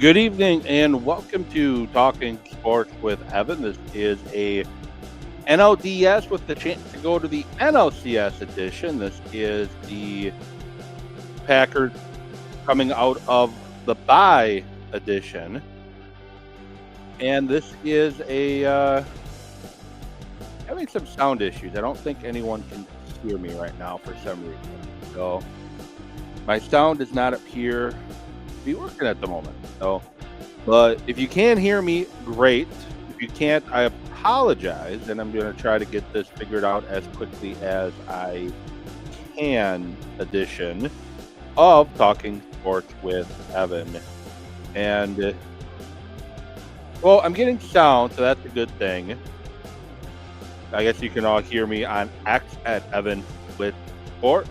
Good evening and welcome to Talking Sports with Evan. This is a NLDS with the chance to go to the NLCS edition. This is the Packers coming out of the bye edition. And this is having some sound issues. I don't think anyone can hear me right now for some reason. So my sound does not appear to be working at the moment. But if you can hear me, great. If you can't, I apologize, and I'm going to try to get this figured out as quickly as I can. Edition of Talking Sports with Evan. And, I'm getting sound, so that's a good thing. I guess you can all hear me on X at Evan with Sports.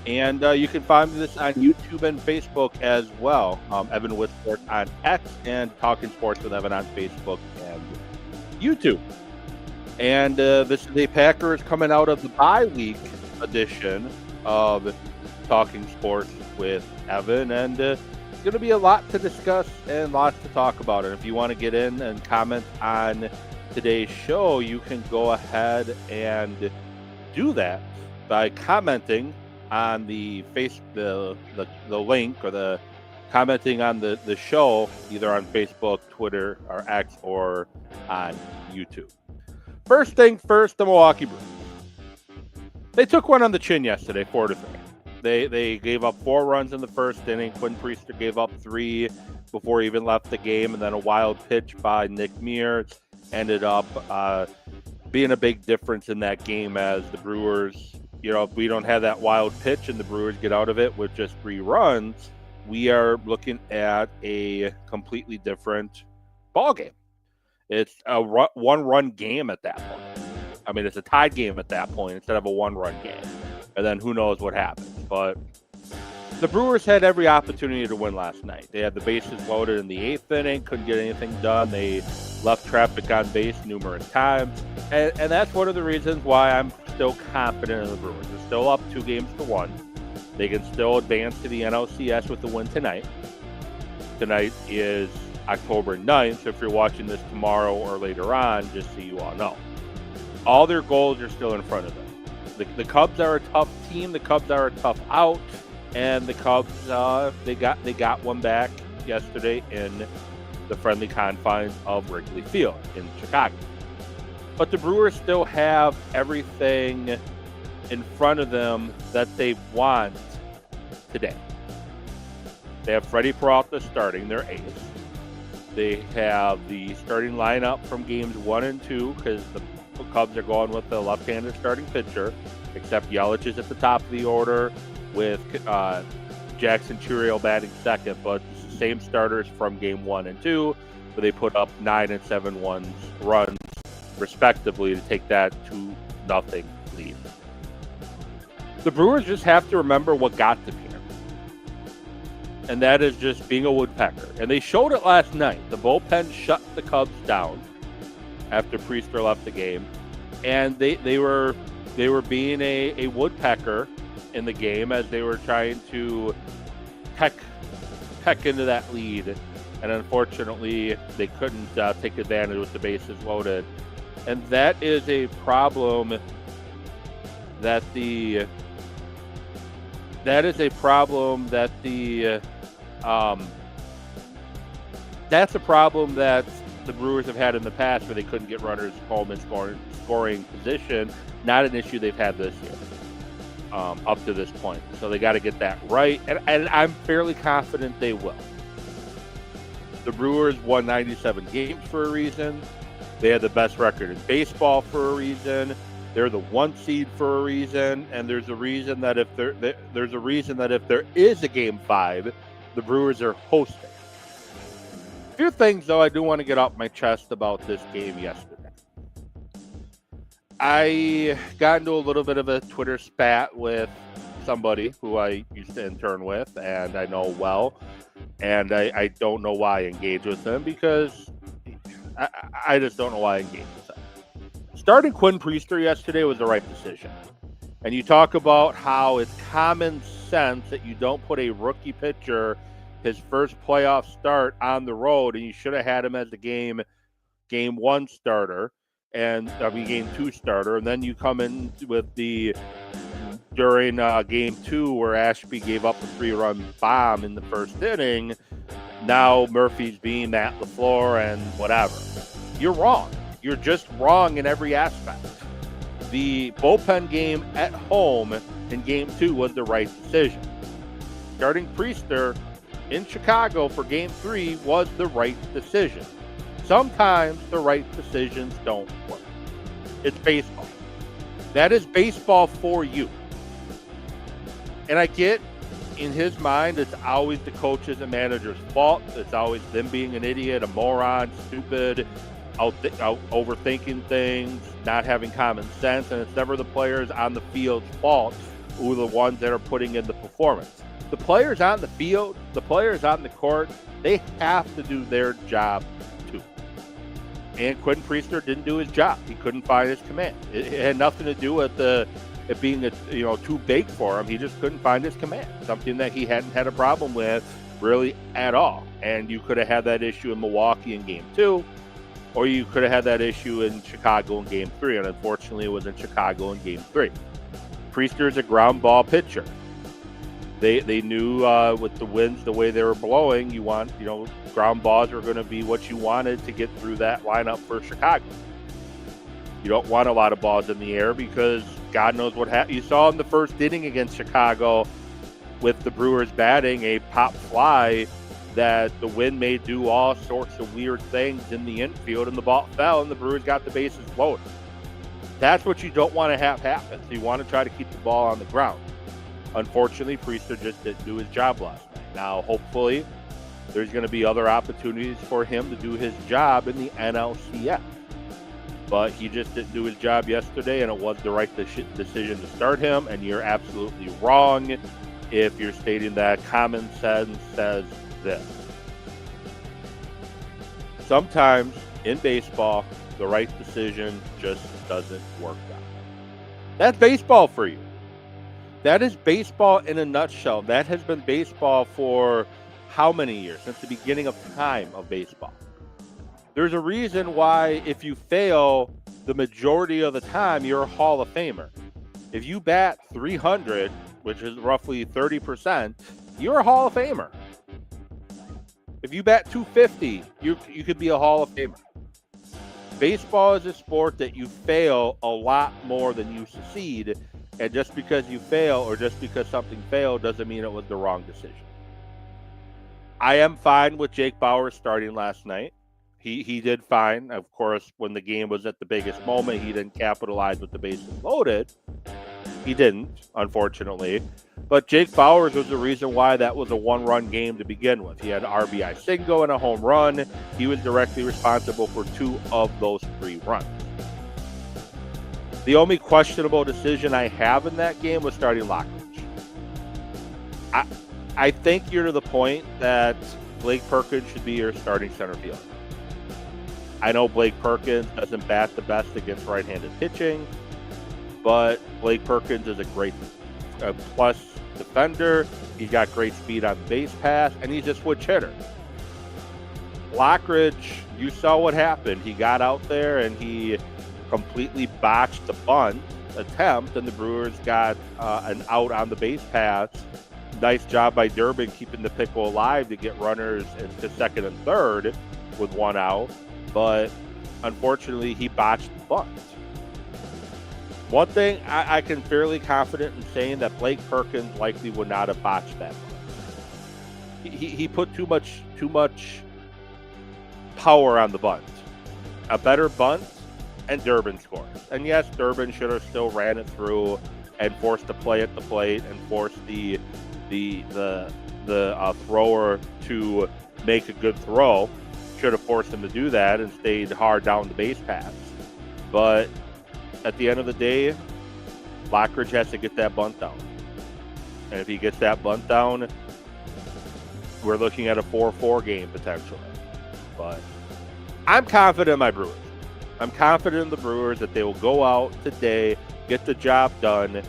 And you can find this on YouTube and Facebook as well. Evan with Sports on X and Talking Sports with Evan on Facebook and YouTube. And this is a Packers coming out of the bye week edition of Talking Sports with Evan. And it's going to be a lot to discuss and lots to talk about. And if you want to get in and comment on today's show, you can go ahead and do that by commenting on the link or the commenting on the show, either on Facebook, Twitter, or X, or on YouTube. First thing first, the Milwaukee Brewers. They took one on the chin yesterday, 4-3. They gave up 4 runs in the first inning. Quinn Priester gave up 3 before he even left the game, and then a wild pitch by Nick Mears ended up being a big difference in that game as the Brewers. If we don't have that wild pitch and the Brewers get out of it with just 3 runs, we are looking at a completely different ball game. It's a one-run game at that point. I mean, it's a tied game at that point instead of a one-run game. And then who knows what happens. But the Brewers had every opportunity to win last night. They had the bases loaded in the 8th inning, couldn't get anything done. They left traffic on base numerous times. And that's one of the reasons why I'm still confident in the Brewers. They're still up 2-1. They can still advance to the NLCS with the win tonight. Tonight is October 9th, so if you're watching this tomorrow or later on, just so you all know. All their goals are still in front of them. The Cubs are a tough team. The Cubs are a tough out. And the Cubs, they got one back yesterday in the friendly confines of Wrigley Field in Chicago. But the Brewers still have everything in front of them that they want today. They have Freddie Peralta starting, their ace. They have the starting lineup from games 1 and 2 because the Cubs are going with the left-handed starting pitcher, except Yelich is at the top of the order with Jackson Chourio batting second, but it's the same starters from game 1 and 2, where they put up 9 and 7 runs respectively to take that 2-0 lead. The Brewers just have to remember what got them here, and that is just being a woodpecker. And they showed it last night. The bullpen shut the Cubs down after Priester left the game, and they were being a woodpecker in the game as they were trying to peck into that lead, and unfortunately they couldn't take advantage with the bases loaded. And that is a problem that the that's a problem that the Brewers have had in the past, where they couldn't get runners home in scoring position. Not an issue they've had this year. Up to this point. So they got to get that right, and I'm fairly confident they will. The Brewers won 97 games for a reason. They had the best record in baseball for a reason. They're the 1 seed for a reason, and there's a reason that if there is a Game 5, the Brewers are hosting. A few things, though, I do want to get off my chest about this game yesterday. I got into a little bit of a Twitter spat with somebody who I used to intern with and I know well, and I don't know why I engage with them because I just don't know why I engage with them. Starting Quinn Priester yesterday was the right decision. And you talk about how it's common sense that you don't put a rookie pitcher his first playoff start on the road, and you should have had him as the game 1 starter, and game 2 starter, and then you come in with during game 2 where Ashby gave up a 3-run bomb in the first inning. Now Murphy's being at the floor and whatever. You're wrong. You're just wrong in every aspect. The bullpen game at home in game 2 was the right decision. Starting Priester in Chicago for game 3 was the right decision. Sometimes the right decisions don't work. It's baseball. That is baseball for you. And I get, in his mind, it's always the coaches and managers' fault. It's always them being an idiot, a moron, stupid, overthinking things, not having common sense, and it's never the players on the field's fault who are the ones that are putting in the performance. The players on the field, the players on the court, they have to do their job too. And Quentin Priester didn't do his job. He couldn't find his command. It had nothing to do with it being too big for him. He just couldn't find his command, something that he hadn't had a problem with really at all. And you could have had that issue in Milwaukee in game 2, or you could have had that issue in Chicago in game 3, and unfortunately it was in Chicago in game 3. Priester is a ground ball pitcher. They knew with the winds the way they were blowing, ground balls were going to be what you wanted to get through that lineup for Chicago. You don't want a lot of balls in the air because God knows what happened. You saw in the first inning against Chicago with the Brewers batting a pop fly that the wind made do all sorts of weird things in the infield, and the ball fell, and the Brewers got the bases loaded. That's what you don't want to have happen. So you want to try to keep the ball on the ground. Unfortunately, Priester just didn't do his job last night. Now, hopefully, there's going to be other opportunities for him to do his job in the NLCS. But he just didn't do his job yesterday, and it was the right decision to start him, and you're absolutely wrong if you're stating that common sense says this. Sometimes in baseball, the right decision just doesn't work out. That's baseball for you. That is baseball in a nutshell. That has been baseball for how many years? Since the beginning of time of baseball. There's a reason why if you fail the majority of the time, you're a Hall of Famer. If you bat 300, which is roughly 30%, you're a Hall of Famer. If you bat 250, you could be a Hall of Famer. Baseball is a sport that you fail a lot more than you succeed, and just because you fail or just because something failed doesn't mean it was the wrong decision. I am fine with Jake Bauers starting last night. He did fine. Of course, when the game was at the biggest moment, he didn't capitalize with the bases loaded. He didn't, unfortunately. But Jake Bauers was the reason why that was a one-run game to begin with. He had an RBI single and a home run. He was directly responsible for 2 of those 3 runs. The only questionable decision I have in that game was starting Lockridge. I think you're to the point that Blake Perkins should be your starting center fielder. I know Blake Perkins doesn't bat the best against right-handed pitching, but Blake Perkins is a great plus defender. He's got great speed on the base pass, and he's a switch hitter. Lockridge, you saw what happened. He got out there and he completely botched the bunt attempt, and the Brewers got an out on the base pass. Nice job by Durbin keeping the pickle alive to get runners into second and third with 1 out. But unfortunately, he botched the bunt. One thing I can fairly confident in saying that Blake Perkins likely would not have botched that bunt. He put too much power on the bunt. A better bunt, and Durbin scores. And yes, Durbin should have still ran it through and forced the play at the plate and forced the thrower to make a good throw. Should have forced him to do that and stayed hard down the base paths. But at the end of the day, Lockridge has to get that bunt down. And if he gets that bunt down, we're looking at a 4-4 game potentially. But I'm confident in my Brewers. I'm confident in the Brewers that they will go out today, get the job done,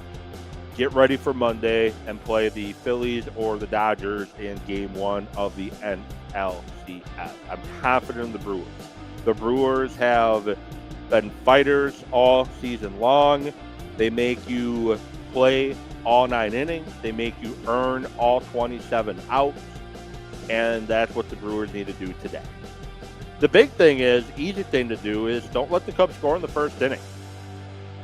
get ready for Monday and play the Phillies or the Dodgers in Game 1 of the NLCS. I'm confident in the Brewers. The Brewers have been fighters all season long. They make you play all 9 innings. They make you earn all 27 outs. And that's what the Brewers need to do today. The big thing is, easy thing to do is don't let the Cubs score in the first inning.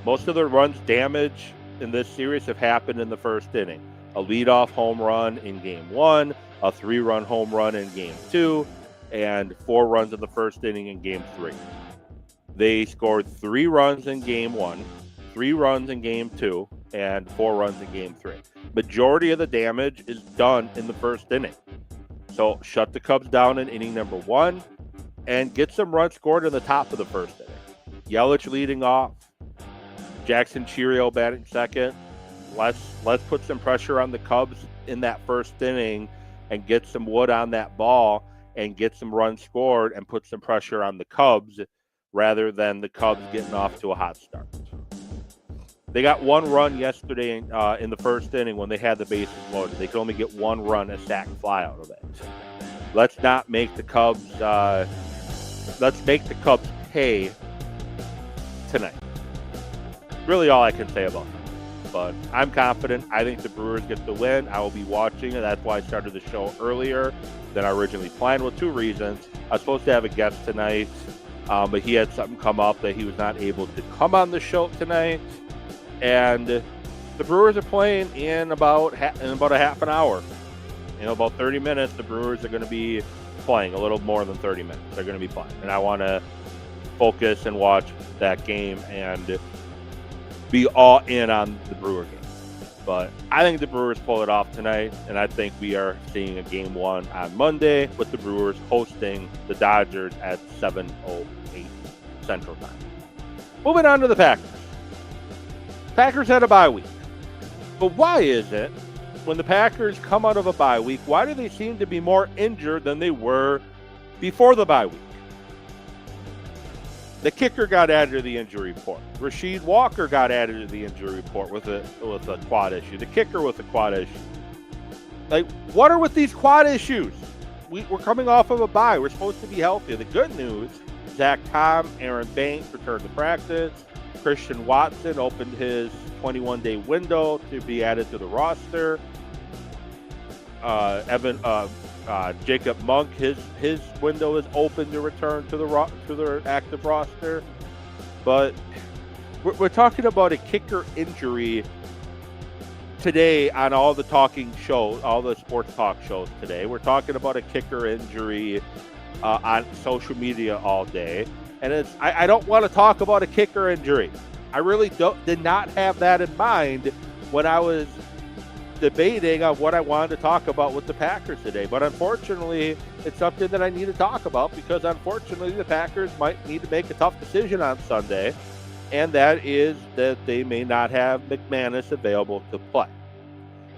Most of the runs damage in this series have happened in the first inning. A leadoff home run in Game 1, a 3-run home run in Game 2, and 4 runs in the first inning in Game 3. They scored 3 runs in Game 1, 3 runs in Game 2, and 4 runs in Game 3. Majority of the damage is done in the first inning. So shut the Cubs down in inning number 1 and get some runs scored in the top of the first inning. Yelich leading off, Jackson Cheerio batting second. Let's put some pressure on the Cubs in that first inning and get some wood on that ball and get some runs scored and put some pressure on the Cubs rather than the Cubs getting off to a hot start. They got 1 run yesterday in the first inning when they had the bases loaded. They could only get 1 run, a sac fly out of it. Let's not make the Cubs. Let's make the Cubs pay tonight. Really, all I can say about that. But I'm confident. I think the Brewers get the win. I will be watching it. That's why I started the show earlier than I originally planned. With 2 reasons. I was supposed to have a guest tonight, but he had something come up that he was not able to come on the show tonight. And the Brewers are playing in about a half an hour. About 30 minutes, the Brewers are going to be playing. A little more than 30 minutes. They're going to be playing. And I want to focus and watch that game and be all in on the Brewer game. But I think the Brewers pull it off tonight, and I think we are seeing a Game 1 on Monday with the Brewers hosting the Dodgers at 7:08 Central Time. Moving on to the Packers. Packers had a bye week. But why is it when the Packers come out of a bye week, why do they seem to be more injured than they were before the bye week? The kicker got added to the injury report. Rasheed Walker got added to the injury report with a quad issue. The kicker with a quad issue. Like, what are with these quad issues? We're coming off of a bye. We're supposed to be healthy. The good news, Zach Tom, Aaron Banks returned to practice. Christian Watson opened his 21-day window to be added to the roster. Jacob Monk, his window is open to return to the active roster. But we're talking about a kicker injury today on all the talking shows, all the sports talk shows today. We're talking about a kicker injury on social media all day. And I don't want to talk about a kicker injury. I really did not have that in mind when I was debating on what I wanted to talk about with the Packers today. But unfortunately, it's something that I need to talk about because unfortunately the Packers might need to make a tough decision on Sunday, and that is that they may not have McManus available to play.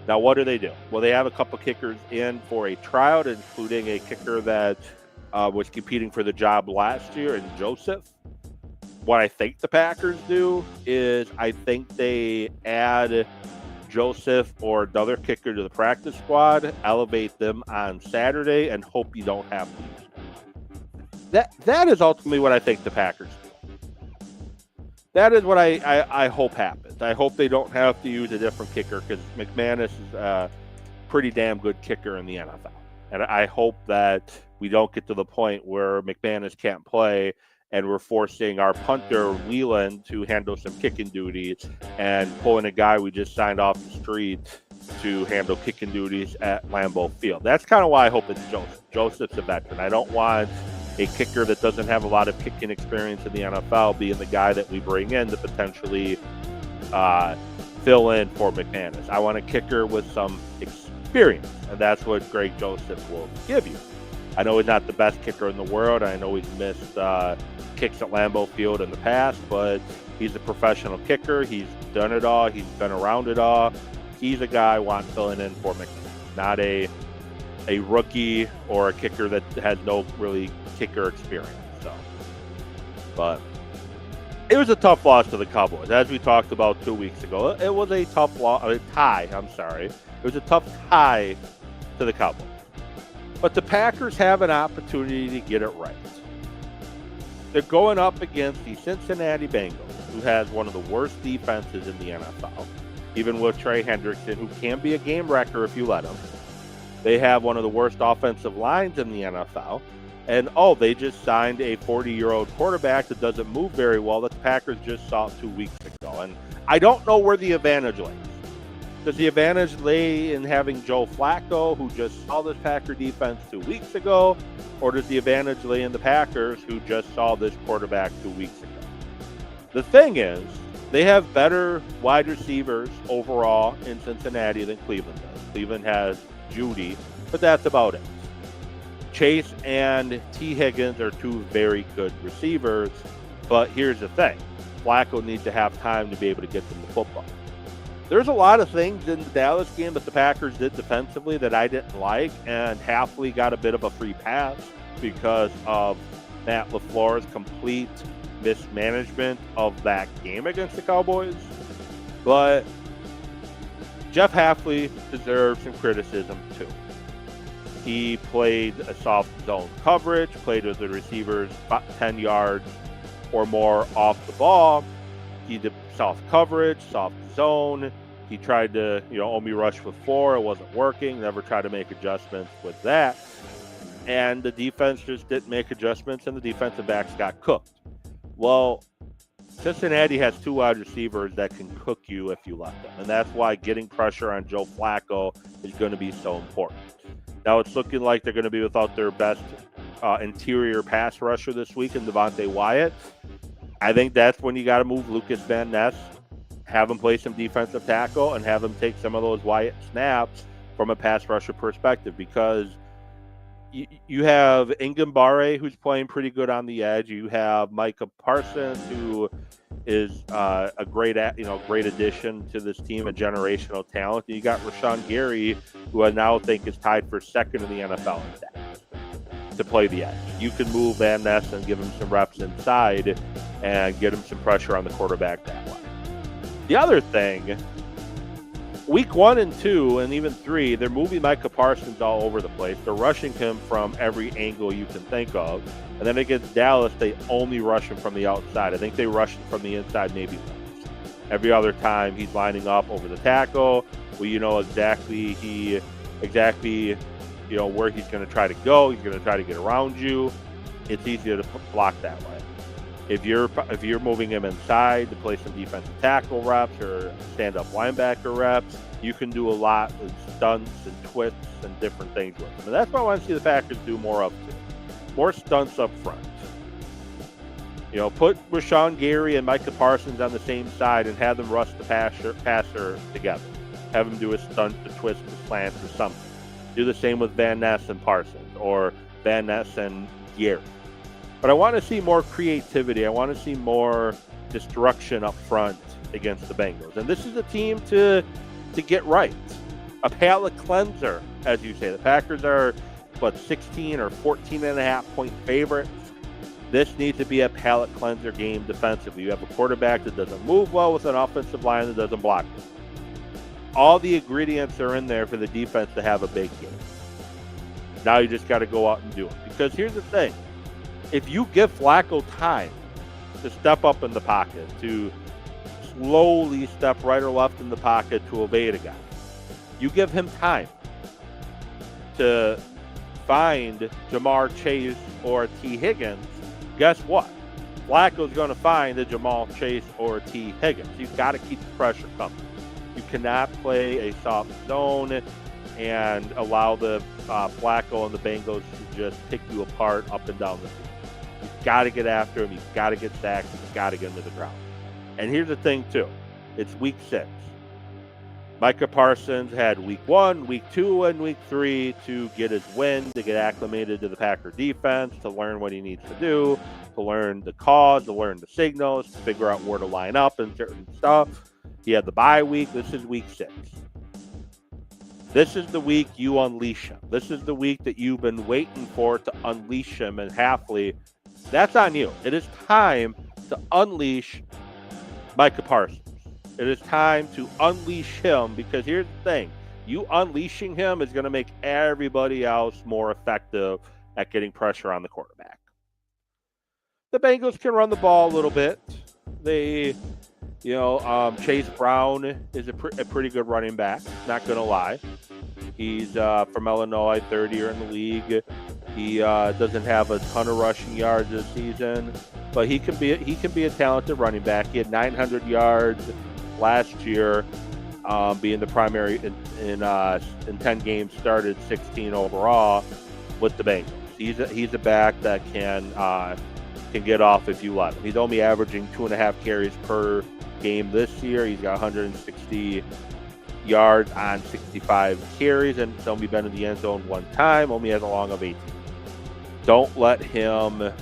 Now, what do? Well, they have a couple kickers in for a tryout, including a kicker that was competing for the job last year in Joseph. What I think the Packers do is I think they add Joseph or another kicker to the practice squad, elevate them on Saturday, and hope you don't have to use them. That is ultimately what I think the Packers do. That is what I hope happens. I hope they don't have to use a different kicker because McManus is a pretty damn good kicker in the NFL. And I hope that we don't get to the point where McManus can't play and we're forcing our punter, Whelan, to handle some kicking duties and pulling a guy we just signed off the street to handle kicking duties at Lambeau Field. That's kind of why I hope it's Joseph. Joseph's a veteran. I don't want a kicker that doesn't have a lot of kicking experience in the NFL being the guy that we bring in to potentially fill in for McManus. I want a kicker with some experience, and that's what Greg Joseph will give you. I know he's not the best kicker in the world. I know he's missed kicks at Lambeau Field in the past, but he's a professional kicker. He's done it all. He's been around it all. He's a guy I want filling in for McManus, not a rookie or a kicker that has no really kicker experience. So, but It was a tough loss to the Cowboys, as we talked about 2 weeks ago. It was a tough tie. I'm sorry. It was a tough tie to the Cowboys. But the Packers have an opportunity to get it right. They're going up against the Cincinnati Bengals, who has one of the worst defenses in the NFL, even with Trey Hendrickson, who can be a game wrecker if you let him. They have one of the worst offensive lines in the NFL. And, they just signed a 40-year-old quarterback that doesn't move very well that the Packers just saw 2 weeks ago. And I don't know where the advantage lays. Does the advantage lay in having Joe Flacco, who just saw this Packer defense 2 weeks ago? Or does the advantage lay in the Packers, who just saw this quarterback 2 weeks ago? The thing is, they have better wide receivers overall in Cincinnati than Cleveland does. Cleveland has Judy, but that's about it. Chase and T. Higgins are two very good receivers, but here's the thing. Flacco needs to have time to be able to get them the football. There's a lot of things in the Dallas game that the Packers did defensively that I didn't like, and Halfley got a bit of a free pass because of Matt LaFleur's complete mismanagement of that game against the Cowboys. But Jeff Halfley deserves some criticism too. He played a soft zone coverage, played with the receivers 10 yards or more off the ball. He did soft coverage, soft zone. He tried to, only rush with 4. It wasn't working. Never tried to make adjustments with that. And the defense just didn't make adjustments, and the defensive backs got cooked. Well, Cincinnati has 2 wide receivers that can cook you if you let them. And that's why getting pressure on Joe Flacco is going to be so important. Now it's looking like they're going to be without their best interior pass rusher this week in Devontae Wyatt. I think that's when you got to move Lucas Van Ness, have him play some defensive tackle, and have him take some of those Wyatt snaps from a pass rusher perspective, because you have Ngambare, who's playing pretty good on the edge. You have Micah Parsons, who is a great addition to this team, a generational talent. And you got Rashawn Gary, who I now think is tied for second in the NFL in sacks to play the edge. You can move Van Ness and give him some reps inside and get him some pressure on the quarterback that way. The other thing, week 1 and 2 and even 3, they're moving Micah Parsons all over the place. They're rushing him from every angle you can think of. And then against Dallas, they only rush him from the outside. I think they rush him from the inside maybe once. Every other time he's lining up over the tackle. Well, you know exactly where he's going to try to go. He's going to try to get around you. It's easier to block that way. If you're moving him inside to play some defensive tackle reps or stand-up linebacker reps, you can do a lot with stunts and twists and different things with him. And that's what I want to see the Packers do more of too. More stunts up front. Put Rashawn Gary and Micah Parsons on the same side and have them rush the passer together. Have them do a stunt, a twist, a slant, or something. Do the same with Van Ness and Parsons, or Van Ness and Gary. But I want to see more creativity. I want to see more destruction up front against the Bengals. And this is a team to get right. A palate cleanser, as you say. The Packers are, 16 or 14.5 point favorites. This needs to be a palate cleanser game defensively. You have a quarterback that doesn't move well with an offensive line that doesn't block them. All the ingredients are in there for the defense to have a big game. Now you just got to go out and do it. Because here's the thing. If you give Flacco time to step up in the pocket, to slowly step right or left in the pocket to evade a guy, you give him time to find Jamar Chase or T. Higgins, guess what? Flacco's going to find the Jamal Chase or T. Higgins. You've got to keep the pressure coming. You cannot play a soft zone and allow the Flacco and the Bengals to just pick you apart up and down the field. You've got to get after him. You've got to get sacks. You've got to get him to the ground. And here's the thing, too. It's week 6. Micah Parsons had week 1, week 2, and week 3 to get his win, to get acclimated to the Packer defense, to learn what he needs to do, to learn the cause, to learn the signals, to figure out where to line up and certain stuff. He had the bye week. This is week 6. This is the week you unleash him. This is the week that you've been waiting for to unleash him. And Halfley, that's on you. It is time to unleash Micah Parsons. It is time to unleash him, because here's the thing. You unleashing him is going to make everybody else more effective at getting pressure on the quarterback. The Bengals can run the ball a little bit. They, Chase Brown is a pretty good running back, not going to lie. He's from Illinois, third year in the league. He doesn't have a ton of rushing yards this season, but he can be a talented running back. He had 900 yards last year, being the primary in 10 games started, 16 overall with the Bengals. He's a back that can get off if you let him. He's only averaging 2.5 carries per game this year. He's got 160 yards on 65 carries, and he's only been in the end zone one time. Only has a long of 18. Don't let him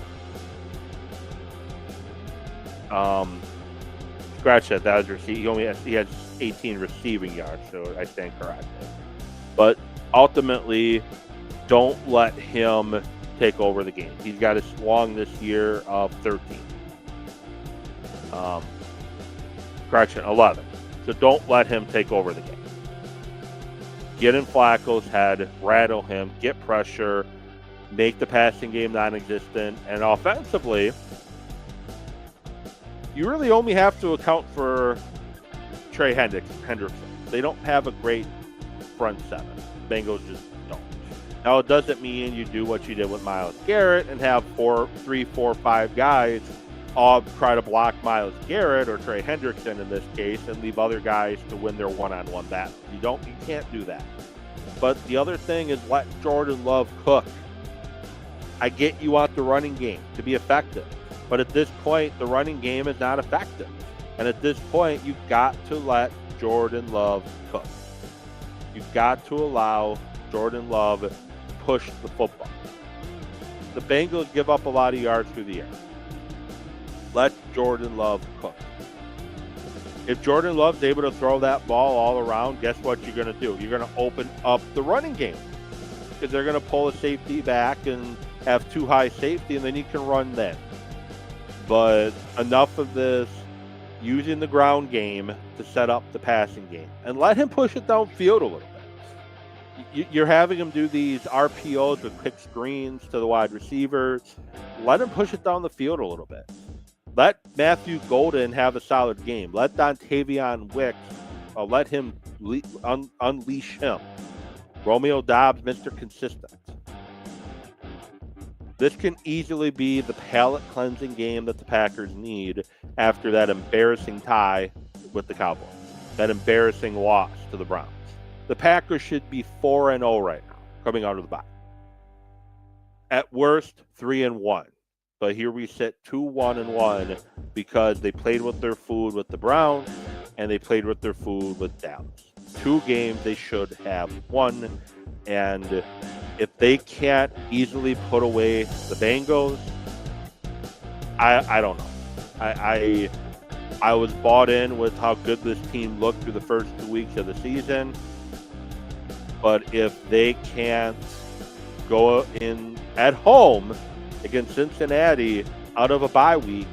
scratch that. That was he has 18 receiving yards, so I stand corrected. But ultimately, don't let him take over the game. He's got a long this year of 13. 11. So don't let him take over the game. Get in Flacco's head, rattle him, get pressure, make the passing game non-existent, and offensively, you really only have to account for Trey Hendrickson. They don't have a great front seven. Bengals just don't. Now, it doesn't mean you do what you did with Myles Garrett and have 3, 4, 5 guys all try to block Myles Garrett or Trey Hendrickson in this case and leave other guys to win their one-on-one battle. You can't do that. But the other thing is, let Jordan Love cook. I get you want the running game to be effective, but at this point, the running game is not effective. And at this point, you've got to let Jordan Love cook. You've got to allow Jordan Love to push the football. The Bengals give up a lot of yards through the air. Let Jordan Love cook. If Jordan Love's able to throw that ball all around, guess what you're going to do? You're going to open up the running game, because they're going to pull a safety back and have too high safety, and then you can run then. But enough of this using the ground game to set up the passing game, and let him push it downfield a little bit. You're having him do these RPOs with quick screens to the wide receivers. Let him push it down the field a little bit. Let Matthew Golden have a solid game. Let Dontavion Wicks, let him unleash him. Romeo Doubs, Mr. Consistent. This can easily be the palate-cleansing game that the Packers need after that embarrassing tie with the Cowboys, that embarrassing loss to the Browns. The Packers should be 4-0 right now, coming out of the bye. At worst, 3-1. But here we sit 2-1-1 because they played with their food with the Browns and they played with their food with Dallas. 2 games they should have won. And if they can't easily put away the Bengals, I don't know. I was bought in with how good this team looked through the first 2 weeks of the season. But if they can't go in at home against Cincinnati out of a bye week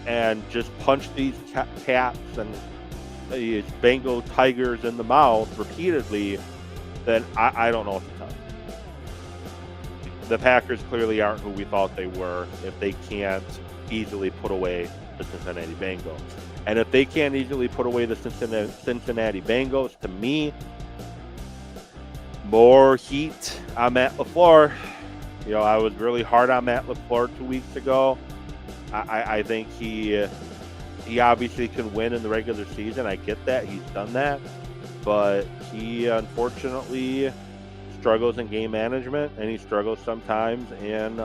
and just punch these cats and these Bengal tigers in the mouth repeatedly, then I don't know what to tell you. The Packers clearly aren't who we thought they were if they can't easily put away the Cincinnati Bengals. And if they can't easily put away the Cincinnati Bengals, to me, more heat on Matt LaFleur. I was really hard on Matt LaFleur 2 weeks ago. I think he obviously can win in the regular season. I get that. He's done that. But he unfortunately struggles in game management, and he struggles sometimes in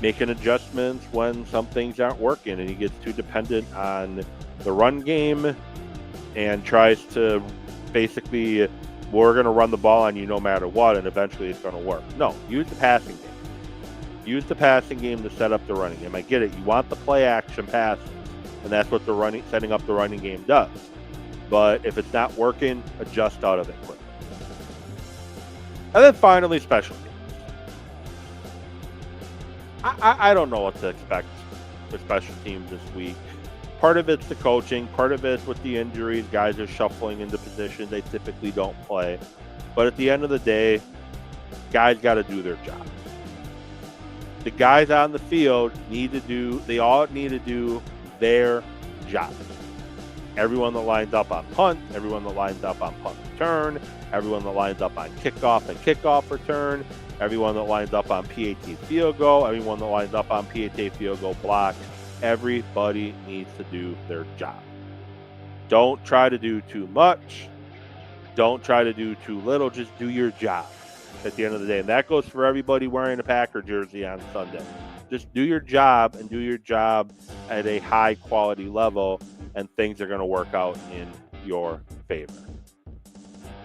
making adjustments when some things aren't working, and he gets too dependent on the run game and tries to basically, we're going to run the ball on you no matter what, and eventually it's going to work. No, use the passing game. Use the passing game to set up the running game. I get it. You want the play action passes, and that's what setting up the running game does. But if it's not working, adjust out of it quickly. And then finally, special teams. I don't know what to expect for special teams this week. Part of it's the coaching, part of it's with the injuries. Guys are shuffling into positions they typically don't play. But at the end of the day, guys got to do their job. The guys on the field they all need to do their job. Everyone that lines up on punt, everyone that lines up on punt return, everyone that lines up on kickoff and kickoff return, everyone that lines up on PAT field goal, everyone that lines up on PAT field goal block. Everybody needs to do their job. Don't try to do too much. Don't try to do too little. Just do your job at the end of the day. And that goes for everybody wearing a Packer jersey on Sunday. Just do your job and do your job at a high quality level, and things are going to work out in your favor.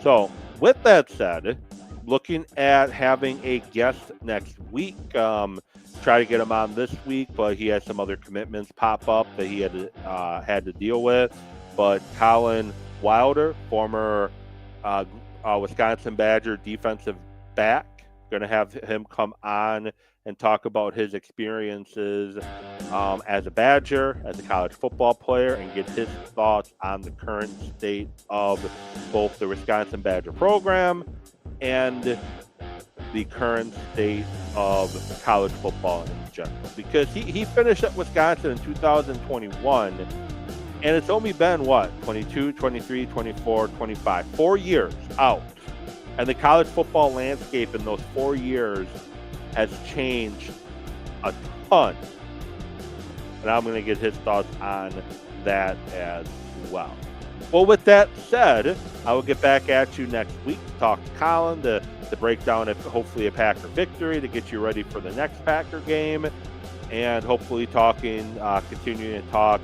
So with that said, looking at having a guest next week. Try to get him on this week, but he has some other commitments pop up that he had to deal with. But Colin Wilder, former Wisconsin Badger defensive back, going to have him come on and talk about his experiences as a Badger, as a college football player, and get his thoughts on the current state of both the Wisconsin Badger program and the current state of college football in general. Because he finished at Wisconsin in 2021, and it's only been, 22, 23, 24, 25, 4 years out. And the college football landscape in those 4 years has changed a ton. And I'm going to get his thoughts on that as well. Well, with that said, I will get back at you next week to talk to Colin, to break down hopefully a Packer victory, to get you ready for the next Packer game, and hopefully continuing to talk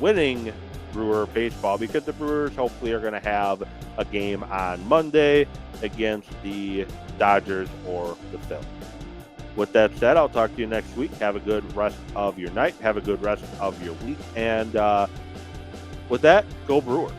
winning Brewer baseball, because the Brewers hopefully are going to have a game on Monday against the Dodgers or the Phillies. With that said, I'll talk to you next week. Have a good rest of your night. Have a good rest of your week. And with that, go Brewers.